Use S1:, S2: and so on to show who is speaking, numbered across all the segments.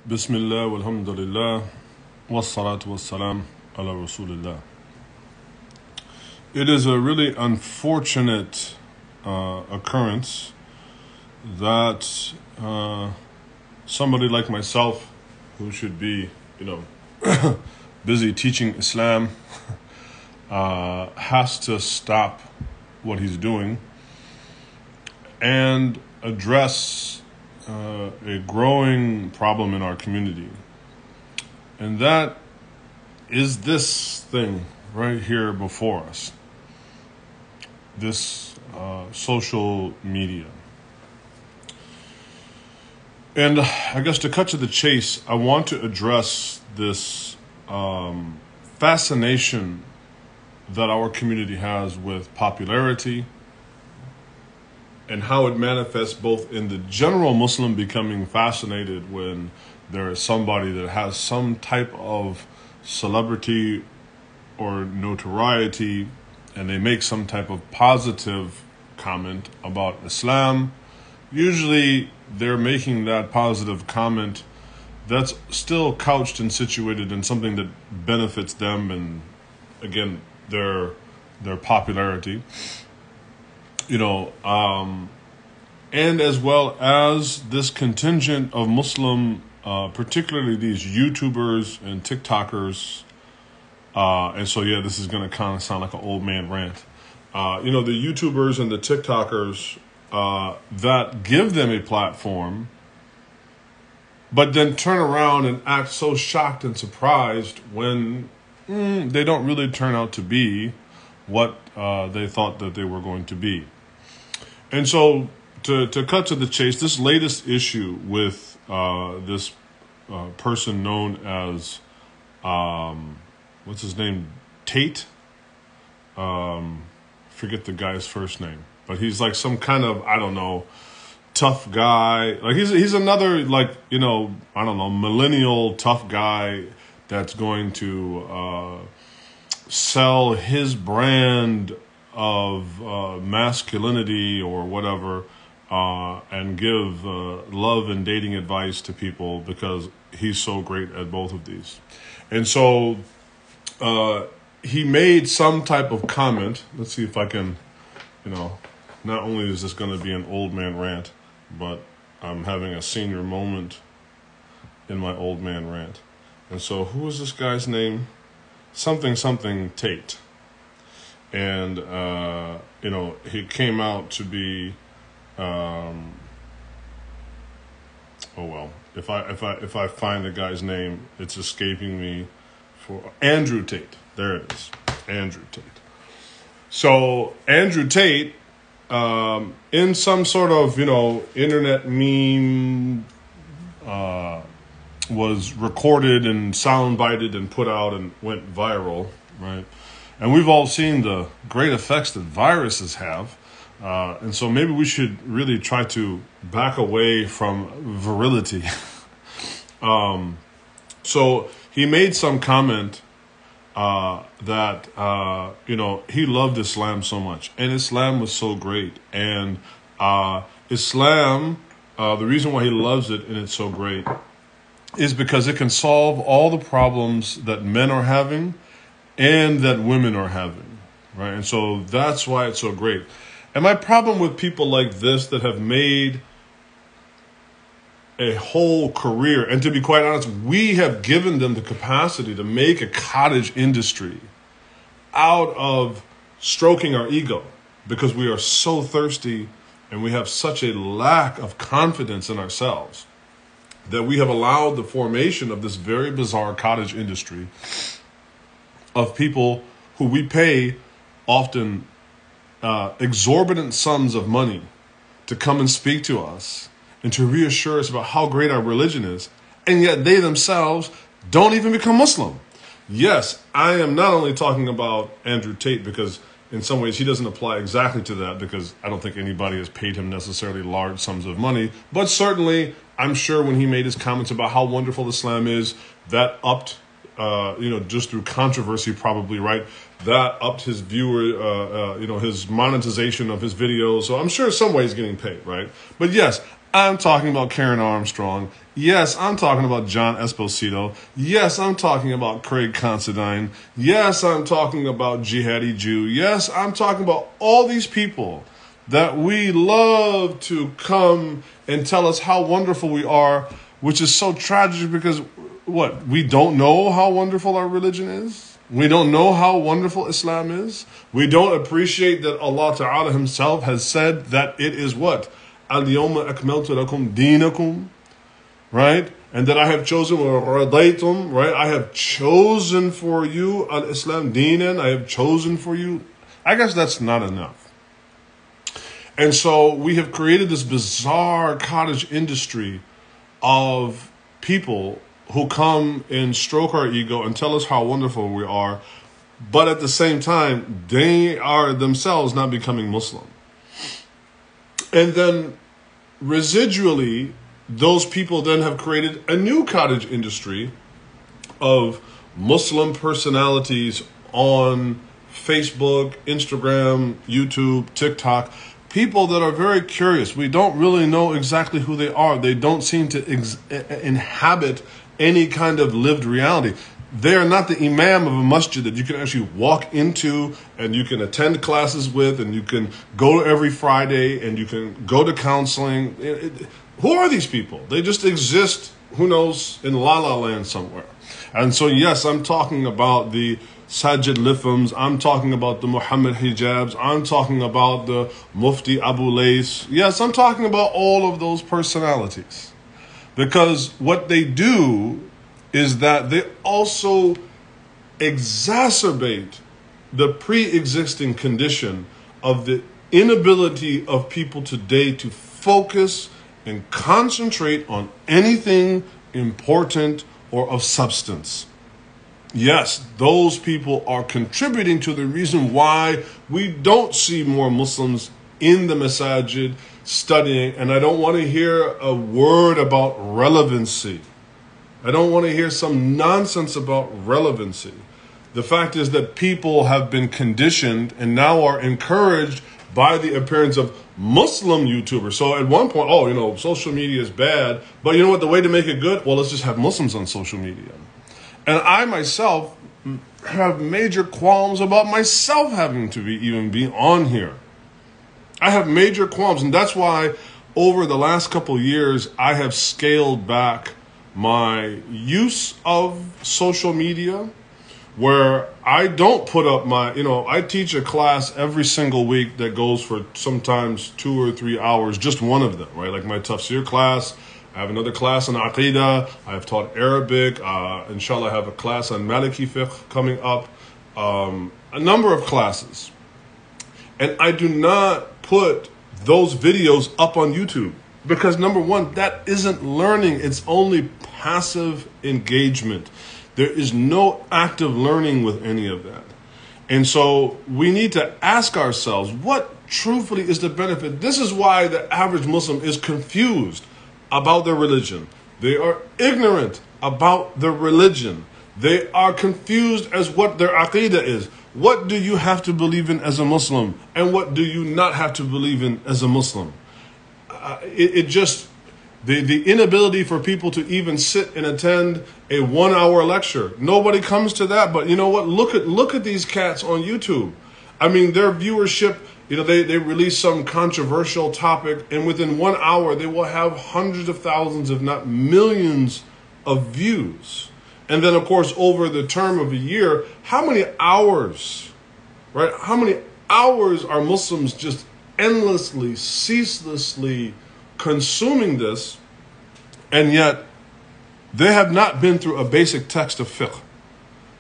S1: Bismillah, walhamdulillah, wassalatu wassalam ala rasulillah. It is a really unfortunate occurrence that somebody like myself, who should be, busy teaching Islam, has to stop what he's doing and address a growing problem in our community. And that is this thing right here before us, this social media. And I guess to cut to the chase, I want to address this fascination that our community has with popularity and how it manifests both in the general Muslim becoming fascinated when there is somebody that has some type of celebrity or notoriety and they make some type of positive comment about Islam. Usually they're making that positive comment that's still couched and situated in something that benefits them and, again, their popularity. And as well as this contingent of Muslim, particularly these YouTubers and TikTokers. And so, this is going to kind of sound like an old man rant. The YouTubers and the TikTokers that give them a platform, but then turn around and act so shocked and surprised when they don't really turn out to be what they thought that they were going to be. And so to cut to the chase, this latest issue with this person known as, what's his name, Tate? Forget the guy's first name. But he's like some kind of, I don't know, tough guy. Like he's another, millennial tough guy that's going to sell his brand of masculinity or whatever, and give love and dating advice to people because he's so great at both of these. And so he made some type of comment. Let's see if I can, not only is this going to be an old man rant, but I'm having a senior moment in my old man rant. And so who is this guy's name? Something Tate. And, he came out to be, if I find the guy's name, it's escaping me, for Andrew Tate. There it is. Andrew Tate. So Andrew Tate, in some sort of, internet meme, was recorded and soundbited and put out and went viral, right? And we've all seen the great effects that viruses have. And so maybe we should really try to back away from virility. So he made some comment that, he loved Islam so much. And Islam was so great. And Islam, the reason why he loves it and it's so great is because it can solve all the problems that men are having and that women are having, right? And so that's why it's so great. And my problem with people like this that have made a whole career, and to be quite honest, we have given them the capacity to make a cottage industry out of stroking our ego because we are so thirsty and we have such a lack of confidence in ourselves that we have allowed the formation of this very bizarre cottage industry of people who we pay often exorbitant sums of money to come and speak to us and to reassure us about how great our religion is, and yet they themselves don't even become Muslim. Yes, I am not only talking about Andrew Tate because in some ways he doesn't apply exactly to that because I don't think anybody has paid him necessarily large sums of money, but certainly I'm sure when he made his comments about how wonderful Islam is, that upped, just through controversy probably, right? That upped his viewer, his monetization of his videos. So I'm sure in some ways getting paid, right? But yes, I'm talking about Karen Armstrong. Yes, I'm talking about John Esposito. Yes, I'm talking about Craig Considine. Yes, I'm talking about Jihadi Jew. Yes, I'm talking about all these people that we love to come and tell us how wonderful we are, which is so tragic because what? We don't know how wonderful our religion is. We don't know how wonderful Islam is. We don't appreciate that Allah Ta'ala himself has said that it is what? Al-Yawma akmaltu lakum dinakum. Right? And that I have chosen, right? I have chosen for you al-Islam dinan. I have chosen for you. I guess that's not enough. And so we have created this bizarre cottage industry of people who come and stroke our ego and tell us how wonderful we are. But at the same time, they are themselves not becoming Muslim. And then residually, those people then have created a new cottage industry of Muslim personalities on Facebook, Instagram, YouTube, TikTok. People that are very curious. We don't really know exactly who they are. They don't seem to inhabit any kind of lived reality. They are not the imam of a masjid that you can actually walk into and you can attend classes with and you can go every Friday and you can go to counseling. Who are these people? They just exist, who knows, in La La Land somewhere. And so, yes, I'm talking about the Sajid Lithams. I'm talking about the Muhammad Hijabs. I'm talking about the Mufti Abu Lays. Yes, I'm talking about all of those personalities. Because what they do is that they also exacerbate the pre-existing condition of the inability of people today to focus and concentrate on anything important or of substance. Yes, those people are contributing to the reason why we don't see more Muslims in the masajid studying, and I don't want to hear a word about relevancy. I don't want to hear some nonsense about relevancy. The fact is that people have been conditioned and now are encouraged by the appearance of Muslim YouTubers. So at one point, social media is bad, but you know what, the way to make it good? Well, let's just have Muslims on social media. And I myself have major qualms about myself having to even be on here. I have major qualms, and that's why over the last couple of years, I have scaled back my use of social media, where I don't put up I teach a class every single week that goes for sometimes 2 or 3 hours, just one of them, right? Like my tafsir class. I have another class on Aqidah. I have taught Arabic. Inshallah, I have a class on Maliki fiqh coming up. A number of classes. And I do not put those videos up on YouTube. Because number one, that isn't learning. It's only passive engagement. There is no active learning with any of that. And so we need to ask ourselves, what truthfully is the benefit? This is why the average Muslim is confused about their religion. They are ignorant about their religion. They are confused as what their aqidah is. What do you have to believe in as a Muslim? And what do you not have to believe in as a Muslim? The inability for people to even sit and attend a 1-hour lecture. Nobody comes to that, but you know what? Look at these cats on YouTube. I mean, their viewership, they release some controversial topic, and within 1 hour, they will have hundreds of thousands, if not millions, of views. And then, of course, over the term of a year, how many hours, right? How many hours are Muslims just endlessly, ceaselessly consuming this, and yet they have not been through a basic text of fiqh.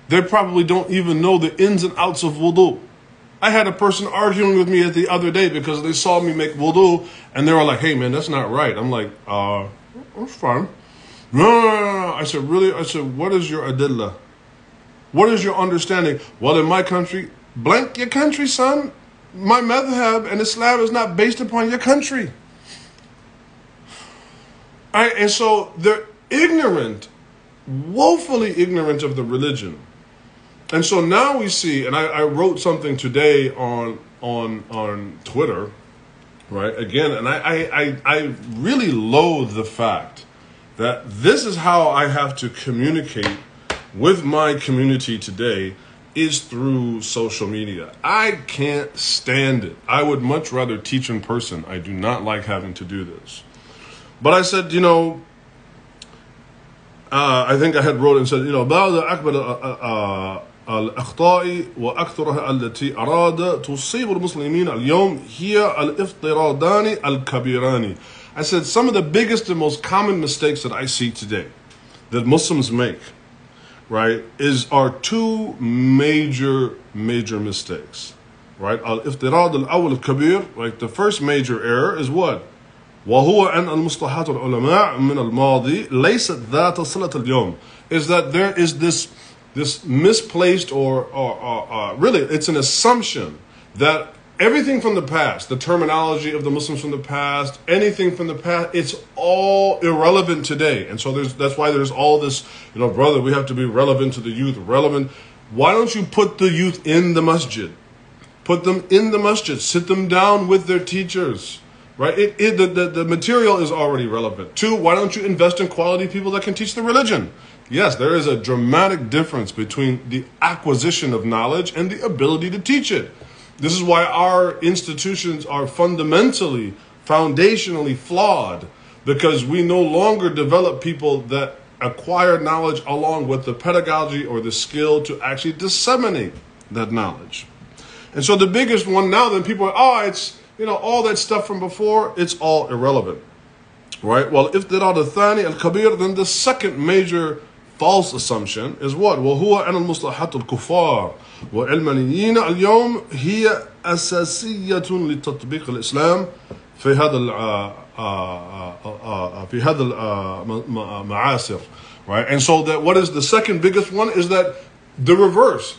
S1: They probably don't even know the ins and outs of wudu. I had a person arguing with me the other day because they saw me make wudu, and they were like, hey man, that's not right. I'm like, that's fine. No. I said, really? I said, what is your adillah? What is your understanding? Well, in my country, blank your country, son. My madhab and Islam is not based upon your country. All right, and so they're ignorant, woefully ignorant of the religion. And so now we see, and I wrote something today on Twitter, right? Again, and I really loathe the fact that this is how I have to communicate with my community today is through social media. I can't stand it. I would much rather teach in person. I do not like having to do this. But I said, I think I had wrote and said, بعض أكبر الأخطاء وأكثرها التي أراد تصيب المسلمين اليوم هي الافتراضان الكبيران. I said some of the biggest and most common mistakes that I see today that Muslims make, right, are two major mistakes, right? الافتراض الأول الكبير, right? The first major error is what? وهو أن المصطلحات العلماء من الماضي ليست ذات صلة اليوم, is that there is this misplaced or really it's an assumption that everything from the past, the terminology of the Muslims from the past, anything from the past, it's all irrelevant today. And so that's why there's all this, brother, we have to be relevant to the youth, relevant. Why don't you put the youth in the masjid? Put them in the masjid, sit them down with their teachers. Right? The material is already relevant. Two, why don't you invest in quality people that can teach the religion? Yes, there is a dramatic difference between the acquisition of knowledge and the ability to teach it. This is why our institutions are foundationally flawed, because we no longer develop people that acquire knowledge along with the pedagogy or the skill to actually disseminate that knowledge. And so the biggest one now, then people are, it's, all that stuff from before, it's all irrelevant, right? Well, if there are the thani al-kabir, then the second major false assumption is what? وهو أن المصطلحات الكفار والعلمانيين اليوم هي أساسية لتطبيق الإسلام في هذا المعاصر, right? And so that what is the second biggest one is that the reverse.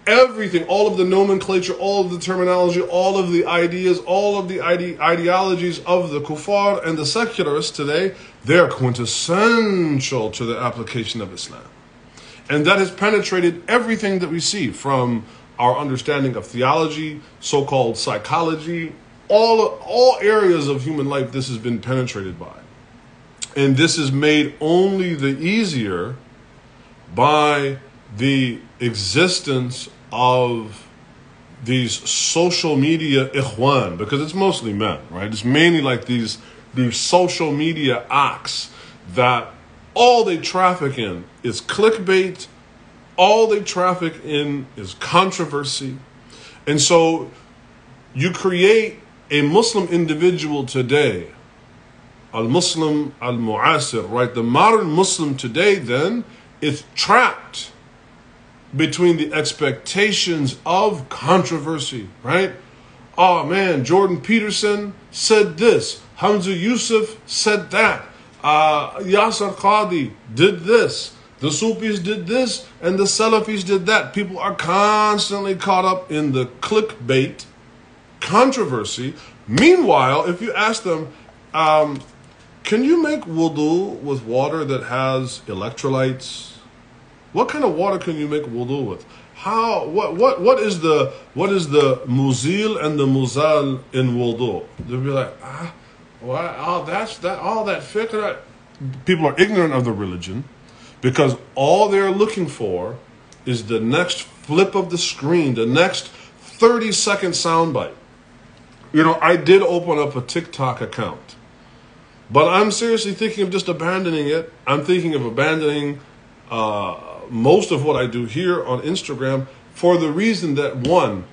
S1: Everything, all of the nomenclature, all of the terminology, all of the ideas, all of the ideologies of the kuffar and the secularists today, they're quintessential to the application of Islam. And that has penetrated everything that we see, from our understanding of theology, so-called psychology, all areas of human life this has been penetrated by. And this is made only the easier by the existence of these social media ikhwan, because it's mostly men, right? It's mainly like these social media acts that all they traffic in is clickbait, all they traffic in is controversy. And so you create a Muslim individual today, al-Muslim al-Mu'asir, right? The modern Muslim today then is trapped between the expectations of controversy, right? Oh man, Jordan Peterson said this. Hamza Yusuf said that. Yasser Qadi did this. The Sufis did this and the Salafis did that. People are constantly caught up in the clickbait controversy. Meanwhile, if you ask them, can you make wudu with water that has electrolytes? What kind of water can you make wudu with? What is the muzil and the muzal in wudu? They'll be like, all that fiqh. People are ignorant of the religion because all they're looking for is the next flip of the screen, the next 30-second soundbite. I did open up a TikTok account, but I'm seriously thinking of just abandoning it. I'm thinking of abandoning most of what I do here on Instagram for the reason that, one,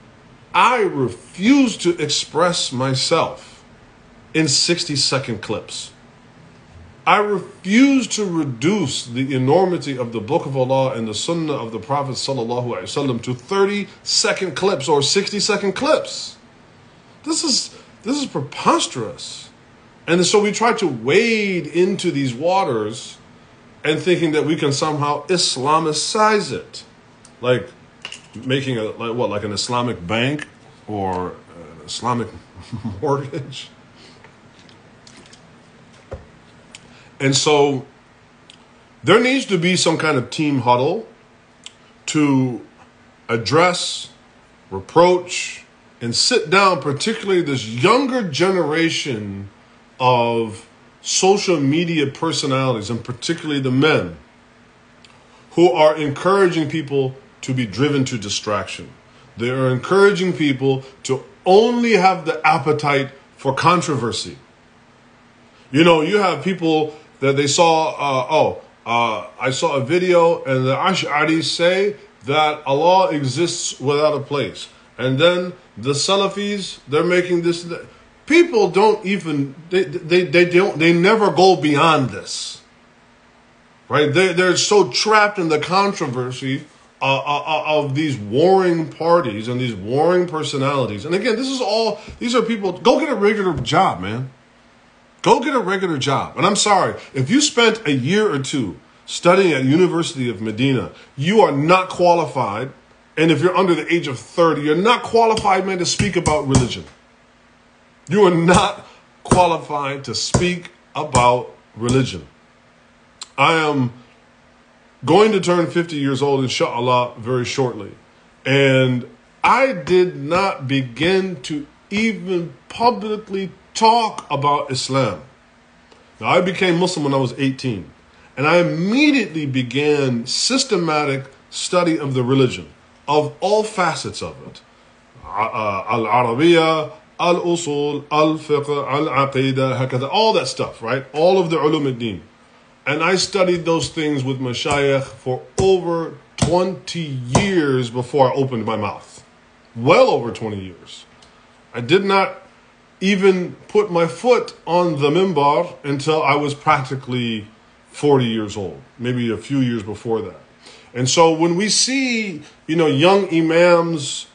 S1: I refuse to express myself in 60-second clips. I refuse to reduce the enormity of the Book of Allah and the Sunnah of the Prophet ﷺ to 30-second clips or 60-second clips. This is preposterous. And so we try to wade into these waters and thinking that we can somehow Islamicize it, like making like an Islamic bank or an Islamic mortgage. And so there needs to be some kind of team huddle to address, reproach, and sit down, particularly this younger generation of social media personalities, and particularly the men, who are encouraging people to be driven to distraction. They are encouraging people to only have the appetite for controversy. You know, you have people that they saw, I saw a video and the Ash'aris say that Allah exists without a place. And then the Salafis, they're making this. People don't even, they never go beyond this. Right? They're so trapped in the controversy of these warring parties and these warring personalities. And again, these are people, go get a regular job, man. Go get a regular job. And I'm sorry, if you spent a year or two studying at University of Medina, you are not qualified. And if you're under the age of 30, you're not qualified, man, to speak about religion. You are not qualified to speak about religion. I am going to turn 50 years old, inshallah, very shortly. And I did not begin to even publicly talk about Islam. Now, I became Muslim when I was 18. And I immediately began systematic study of the religion, of all facets of it. Al-Arabiya, Al-Usul, Al-Fiqh, Al-Aqidah, Hakada, all that stuff, right? All of the ulum ad-din. And I studied those things with mashayikh for over 20 years before I opened my mouth. Well over 20 years. I did not even put my foot on the mimbar until I was practically 40 years old, maybe a few years before that. And so when we see, young imams,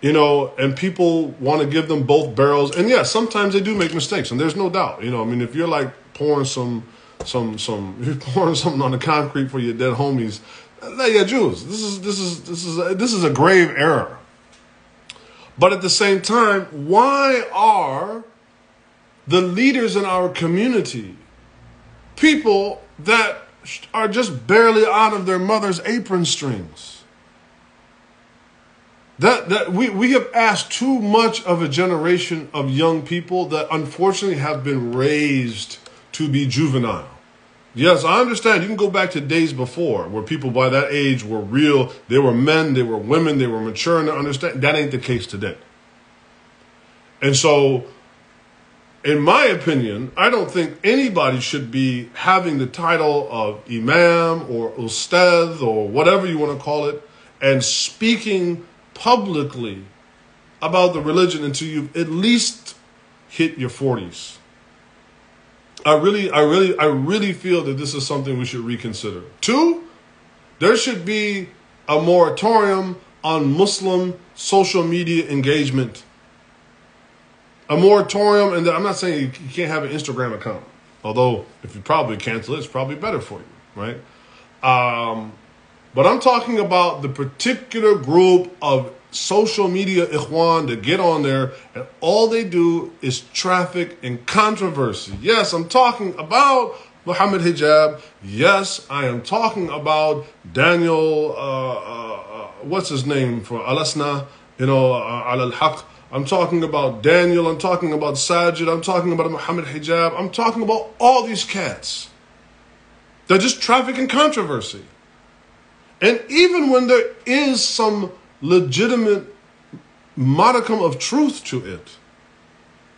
S1: and people want to give them both barrels, and yeah, sometimes they do make mistakes, and there's no doubt. If you're like pouring you're pouring something on the concrete for your dead homies, yeah, Jews, this is a grave error. But at the same time, why are the leaders in our community people that are just barely out of their mother's apron strings? That we have asked too much of a generation of young people that unfortunately have been raised to be juvenile. Yes, I understand. You can go back to days before where people by that age were real. They were men, they were women, they were mature and understand. That ain't the case today. And so, in my opinion, I don't think anybody should be having the title of imam or ustad or whatever you want to call it and speaking publicly about the religion until you've at least hit your 40s. I really feel that this is something we should reconsider. 2, there should be a moratorium on Muslim social media engagement. A moratorium, and I'm not saying you can't have an Instagram account. Although, if you probably cancel it, it's probably better for you, right? But I'm talking about the particular group of social media ikhwan that get on there and all they do is traffic in controversy. Yes, I'm talking about Muhammad Hijab. Yes, I am talking about Daniel, what's his name for Alasna, Al-Haq. I'm talking about Daniel. I'm talking about Sajid. I'm talking about Muhammad Hijab. I'm talking about all these cats. They're just traffic in controversy. And even when there is some legitimate modicum of truth to it,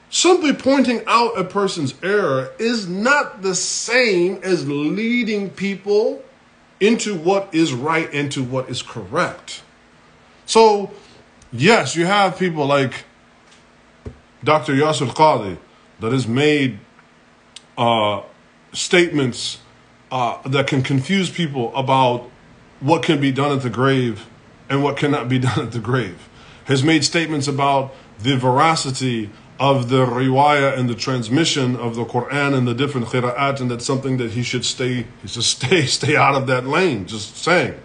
S1: simply pointing out a person's error is not the same as leading people into what is right and to what is correct. So, yes, you have people like Dr. Yasir Qadhi that has made statements that can confuse people about what can be done at the grave and what cannot be done at the grave. Has made statements about the veracity of the riwayah and the transmission of the Quran and the different qira'at, and that's something that he should stay out of that lane, just saying,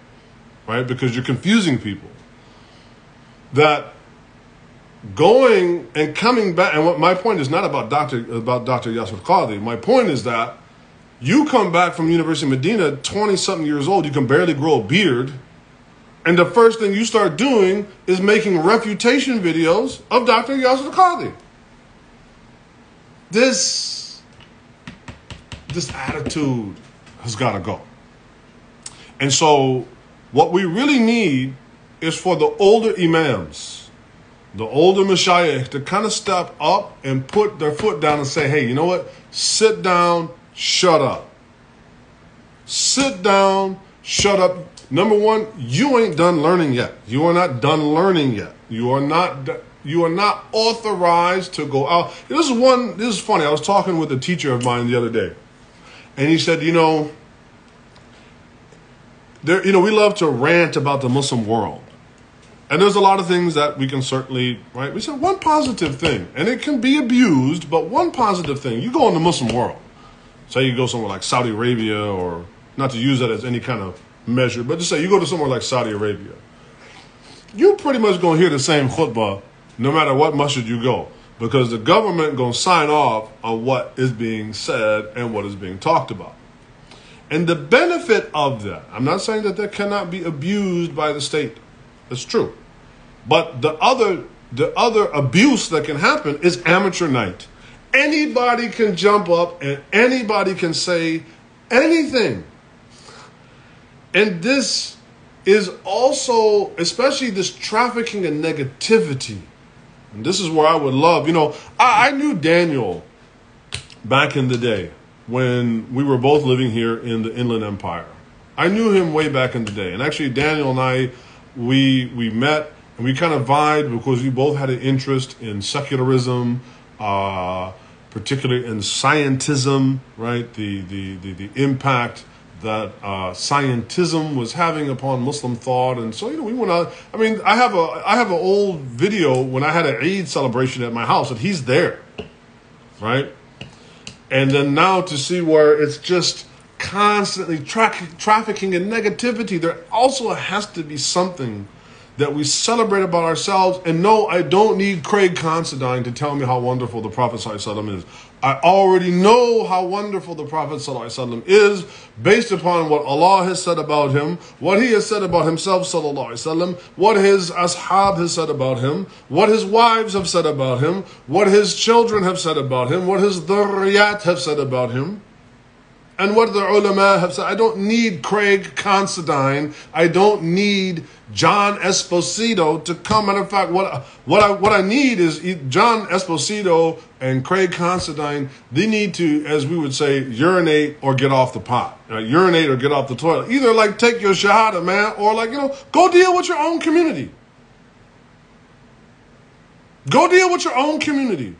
S1: right? Because you're confusing people. That going and coming back, and what my point is not about Dr. Yasir Qadhi. My point is that you come back from University of Medina, 20-something years old, you can barely grow a beard, And the first thing you start doing is making refutation videos of Dr. Yasir Qadhi. This attitude has got to go. And so what we really need is for the older imams, the older mashayikh to kind of step up and put their foot down and say, hey, you know what? Sit down, shut up. Sit down, shut up. Number one, you ain't done learning yet. You are not done learning yet. You are not authorized to go out. This is funny. I was talking with a teacher of mine the other day, and he said, we love to rant about the Muslim world. And there's a lot of things that we can certainly, right? We said one positive thing, and it can be abused, but one positive thing. You go in the Muslim world. Say you go somewhere like Saudi Arabia, or not to use that as any kind of measure, but just say you go to somewhere like Saudi Arabia. You pretty much going to hear the same khutbah no matter what masjid you go, because the government going to sign off on what is being said and what is being talked about. And the benefit of that, I'm not saying that cannot be abused by the state. It's true. But the other abuse that can happen is amateur night. Anybody can jump up and anybody can say anything. And this is also, especially this trafficking in negativity. And this is where I would love, I knew Daniel back in the day when we were both living here in the Inland Empire. I knew him way back in the day. And actually, Daniel and I, we met and we kind of vibed because we both had an interest in secularism, particularly in scientism, right? The impact that scientism was having upon Muslim thought. And so, we went out. I mean, I have an old video when I had an Eid celebration at my house, and he's there, right? And then now to see where it's just constantly trafficking in negativity, there also has to be something that we celebrate about ourselves. And no, I don't need Craig Considine to tell me how wonderful the Prophet ﷺ is. I already know how wonderful the Prophet ﷺ is based upon what Allah has said about him, what he has said about himself, ﷺ, what his ashab has said about him, what his wives have said about him, what his children have said about him, what his dhurriyat have said about him, and what the ulama have said. I don't need Craig Considine. I don't need John Esposito to come. Matter of fact, what I need is John Esposito and Craig Considine. They need to, as we would say, urinate or get off the pot. Urinate or get off the toilet. Either like take your shahada, man, or go deal with your own community. Go deal with your own community.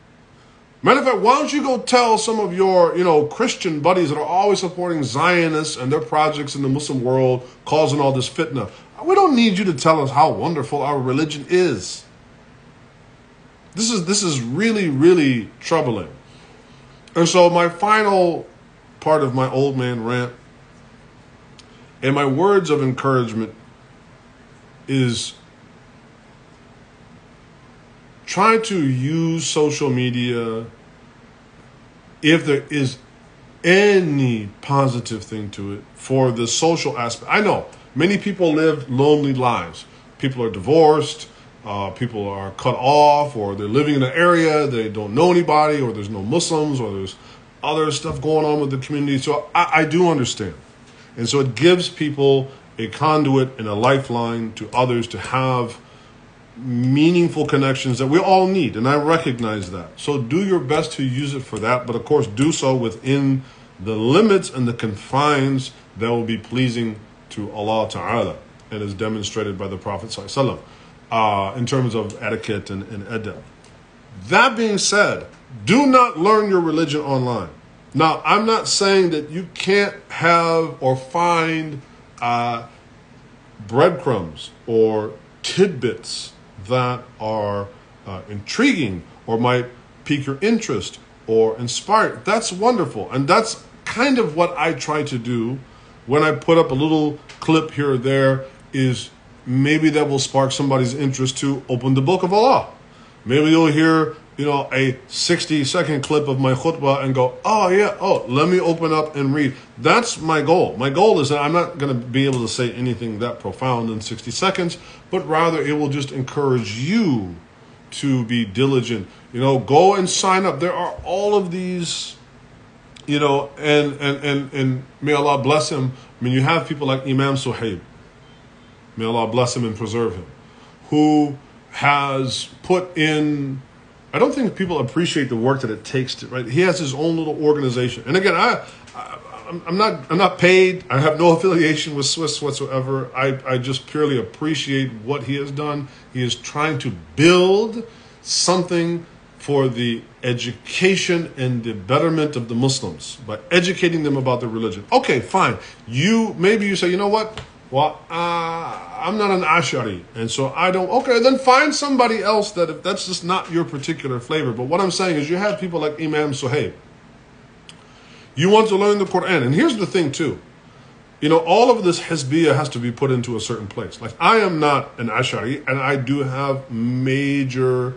S1: Matter of fact, why don't you go tell some of your, Christian buddies that are always supporting Zionists and their projects in the Muslim world, causing all this fitna. We don't need you to tell us how wonderful our religion is. This is really, really troubling. And so my final part of my old man rant and my words of encouragement is try to use social media if there is any positive thing to it for the social aspect. I know many people live lonely lives. People are divorced, people are cut off, or they're living in an area, they don't know anybody, or there's no Muslims, or there's other stuff going on with the community. So I do understand. And so it gives people a conduit and a lifeline to others to have meaningful connections that we all need, and I recognize that. So do your best to use it for that, but of course do so within the limits and the confines that will be pleasing to Allah Ta'ala and is demonstrated by the Prophet ﷺ in terms of etiquette and adab. That being said, do not learn your religion online. Now, I'm not saying that you can't have or find breadcrumbs or tidbits that are intriguing or might pique your interest or inspire. That's wonderful. And that's kind of what I try to do when I put up a little clip here or there, is maybe that will spark somebody's interest to open the book of Allah. Maybe you'll hear a 60-second clip of my khutbah and go, oh yeah, let me open up and read. That's my goal. My goal is that I'm not going to be able to say anything that profound in 60 seconds, but rather it will just encourage you to be diligent. Go and sign up. There are all of these, and may Allah bless him. I mean, you have people like Imam Suhaib. May Allah bless him and preserve him, who has put in, I don't think people appreciate the work that it takes to, right? He has his own little organization. And again, I'm not paid. I have no affiliation with Swiss whatsoever. I just purely appreciate what he has done. He is trying to build something for the education and the betterment of the Muslims by educating them about their religion. Okay, fine. Maybe you say, you know what? Well, I'm not an Ash'ari, and so I don't. Okay, then find somebody else if that's just not your particular flavor. But what I'm saying is, you have people like Imam Suhaib. You want to learn the Quran, and here's the thing too. All of this Hizbiyah has to be put into a certain place. Like, I am not an Ash'ari, and I do have major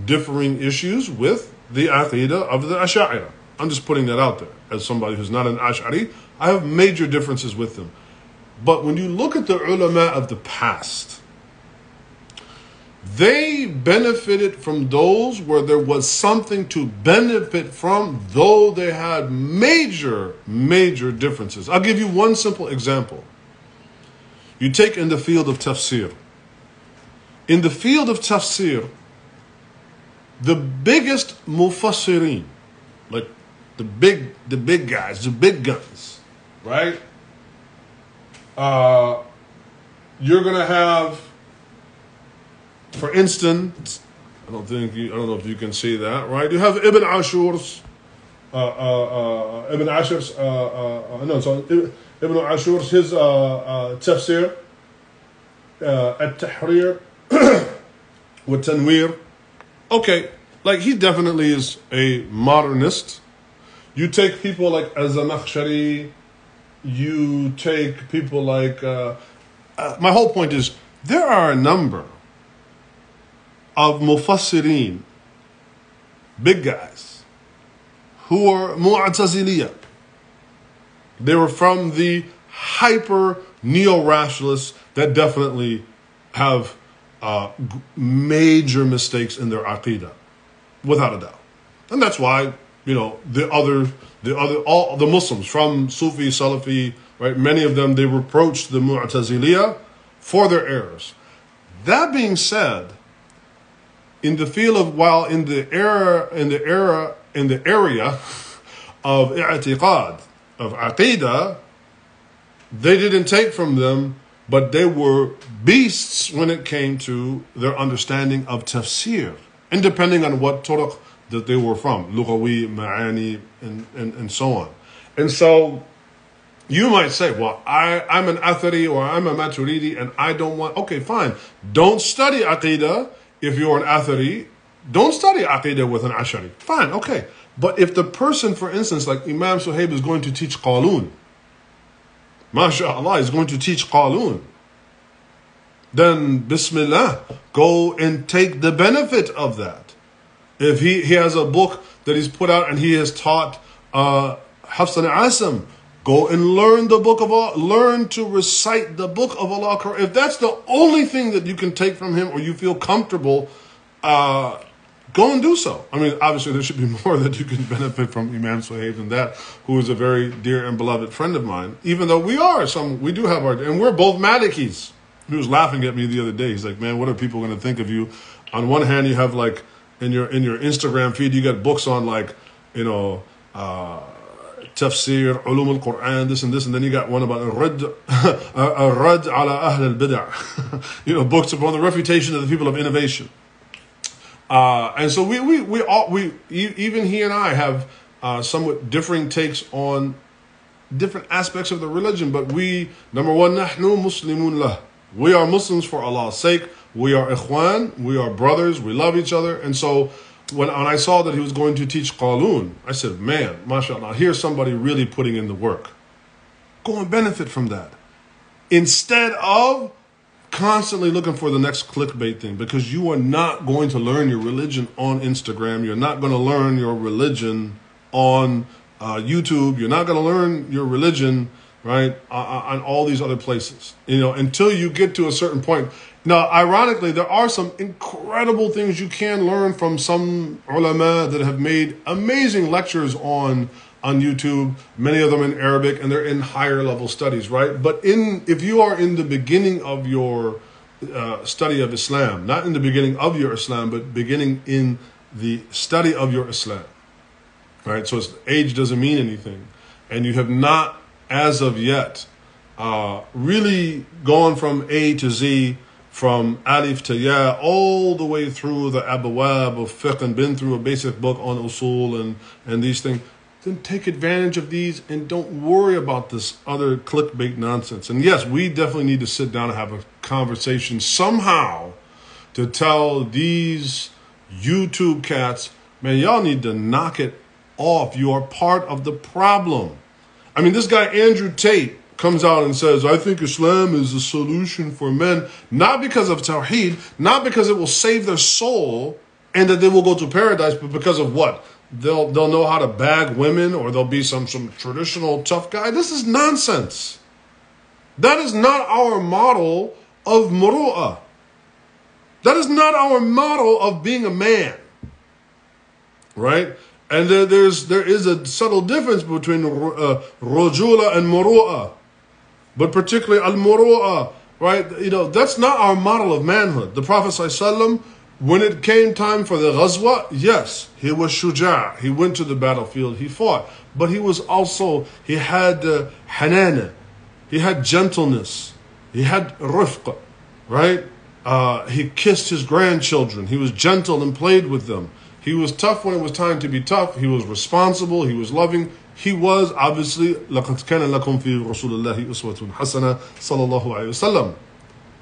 S1: differing issues with the Aqidah of the Ash'ari. I'm just putting that out there as somebody who's not an Ash'ari. I have major differences with them. But when you look at the ulama of the past, they benefited from those where there was something to benefit from, though they had major, major differences. I'll give you one simple example. You take in the field of tafsir. In the field of tafsir, the biggest mufassirin, like the big guys, the big guns, right? You're gonna have, for instance, I don't know if you can see that, right? You have Ibn Ashur's, Ibn Ashur's his tafsir, at-Tahrir, with Tanwir. Okay, like, he definitely is a modernist. You take people like Az-Zamakhshari. You take people like, my whole point is, there are a number of mufassirin, big guys, who are Mu'taziliyah. They were from the hyper neo-rationalists that definitely have major mistakes in their aqidah, without a doubt. And that's why, all the Muslims from Sufi, Salafi, right? Many of them, they reproached the Mu'taziliyah for their errors. That being said, in the field of, in the area of i'tiqad, of aqidah, they didn't take from them, but they were beasts when it came to their understanding of tafsir, and depending on what turuq that they were from, lughawi, ma'ani, and so on. And so you might say, well, I'm an Athari or I'm a Maturidi and I don't want, okay, fine. Don't study Aqidah if you're an Athari. Don't study Aqidah with an Ash'ari. Fine, okay. But if the person, for instance, like Imam Suhaib is going to teach Qalun, MashaAllah, is going to teach Qalun, then Bismillah, go and take the benefit of that. If he has a book that he's put out and he has taught Hafs and Asim, go and learn the book of Allah, learn to recite the book of Allah. If that's the only thing that you can take from him or you feel comfortable, go and do so. I mean, obviously there should be more that you can benefit from Imam Suhaib than that, who is a very dear and beloved friend of mine, even though we do have our, and we're both Malikis. He was laughing at me the other day. He's like, man, what are people going to think of you? On one hand, you have like, in your Instagram feed, you got books on like, tafsir, ulum al-Quran, this, and then you got one about rad ala ahl al-bid'ah, books upon the refutation of the people of innovation. And so we even he and I have somewhat differing takes on different aspects of the religion, but we, number one, nahnu muslimun lah. We are Muslims for Allah's sake. We are ikhwan, we are brothers, we love each other. And so when I saw that he was going to teach Qalun, I said, man, mashallah, here's somebody really putting in the work. Go and benefit from that. Instead of constantly looking for the next clickbait thing, because you are not going to learn your religion on Instagram. You're not going to learn your religion on YouTube. You're not going to learn your religion, right, on all these other places, until you get to a certain point. Now, ironically, there are some incredible things you can learn from some ulama that have made amazing lectures on YouTube, many of them in Arabic, and they're in higher level studies, right? But if you are in the beginning of your study of Islam, not in the beginning of your Islam, but beginning in the study of your Islam, right? So age doesn't mean anything. And you have not, as of yet, really gone from A to Z, from Alif to Ya, all the way through the Abwab of fiqh, and been through a basic book on usul and these things, then take advantage of these and don't worry about this other clickbait nonsense. And yes, we definitely need to sit down and have a conversation somehow to tell these YouTube cats, man, y'all need to knock it off. You are part of the problem. I mean, this guy Andrew Tate comes out and says, I think Islam is a solution for men, not because of Tawheed, not because it will save their soul and that they will go to paradise, but because of what? They'll know how to bag women, or they'll be some traditional tough guy. This is nonsense. That is not our model of muru'ah. That is not our model of being a man, right? And there is a subtle difference between rujula and muru'ah, but particularly al-muru'ah, right? That's not our model of manhood. The Prophet ﷺ, when it came time for the ghazwa, yes, he was shuja'. He went to the battlefield, he fought. But he was also, he had hanana, he had gentleness, he had rifq, right? He kissed his grandchildren. He was gentle and played with them. He was tough when it was time to be tough. He was responsible. He was loving. He was obviously, لَقَدْ كَانَ لَكُمْ فِي رَسُولِ اللَّهِ أُسْوَةٌ حَسَنَةٌ صلى الله عليه وسلم.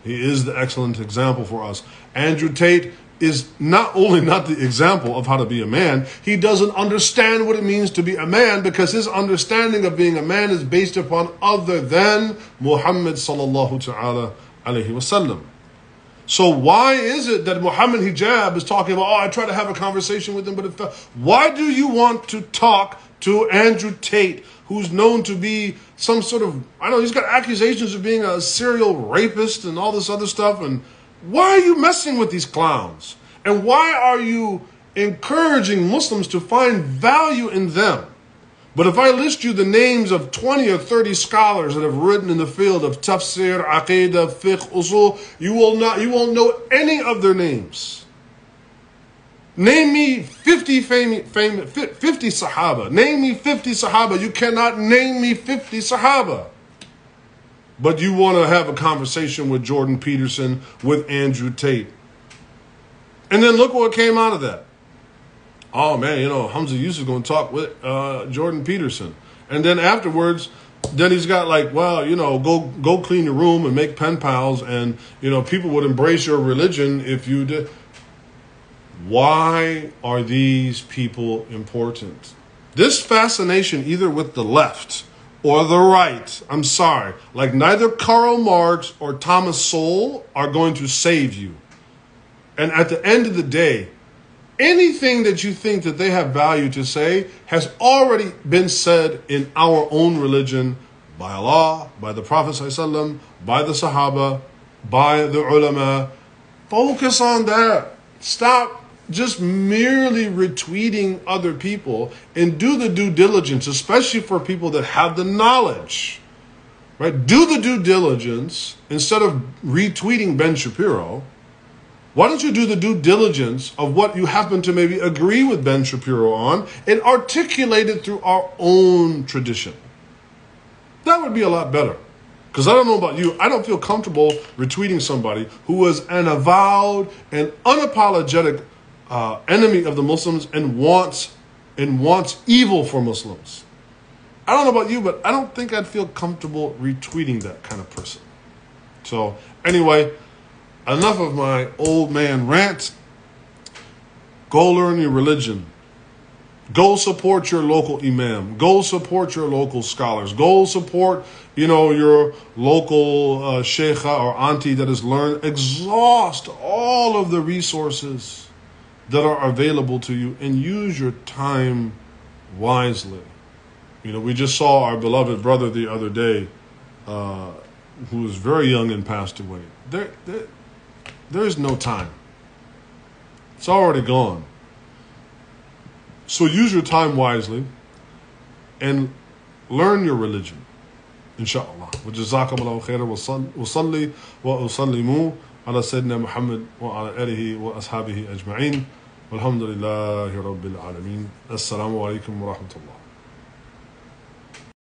S1: He is the excellent example for us. Andrew Tate is not only not the example of how to be a man, he doesn't understand what it means to be a man, because his understanding of being a man is based upon other than Muhammad sallallahu ta'ala alayhi wasallam. So why is it that Muhammad Hijab is talking about, I try to have a conversation with him, but it fell. Why do you want to talk to Andrew Tate, who's known to be some sort of, he's got accusations of being a serial rapist and all this other stuff, and why are you messing with these clowns? And why are you encouraging Muslims to find value in them? But if I list you the names of 20 or 30 scholars that have written in the field of tafsir, aqidah, fiqh, usul, you won't know any of their names. Name me 50 Sahaba. Name me 50 Sahaba. You cannot name me 50 Sahaba. But you want to have a conversation with Jordan Peterson, with Andrew Tate. And then look what came out of that. Oh man, Hamza Yusuf is going to talk with Jordan Peterson. And then afterwards, then he's got go clean your room and make pen pals, and people would embrace your religion if you did. Why are these people important? This fascination either with the left or the right, I'm sorry, like neither Karl Marx or Thomas Sowell are going to save you. And at the end of the day, anything that you think that they have value to say has already been said in our own religion by Allah, by the Prophet ﷺ, by the Sahaba, by the ulama. Focus on that. Stop just merely retweeting other people, and do the due diligence, especially for people that have the knowledge, right? Do the due diligence instead of retweeting Ben Shapiro. Why don't you do the due diligence of what you happen to maybe agree with Ben Shapiro on and articulate it through our own tradition? That would be a lot better. Because I don't know about you, I don't feel comfortable retweeting somebody who is an avowed and unapologetic enemy of the Muslims and wants evil for Muslims. I don't know about you, but I don't think I'd feel comfortable retweeting that kind of person. So anyway, enough of my old man rant. Go learn your religion. Go support your local imam. Go support your local scholars. Go support, your local sheikha or auntie that has learned. Exhaust all of the resources that are available to you and use your time wisely. We just saw our beloved brother the other day, who was very young and passed away. There's no time. It's already gone. So use your time wisely and learn your religion, inshallah. وجزاكم الله خيرا وصلي وأسلم على سيدنا محمد وعلى آله وأصحابه أجمعين والحمد لله رب العالمين. السلام عليكم ورحمة الله.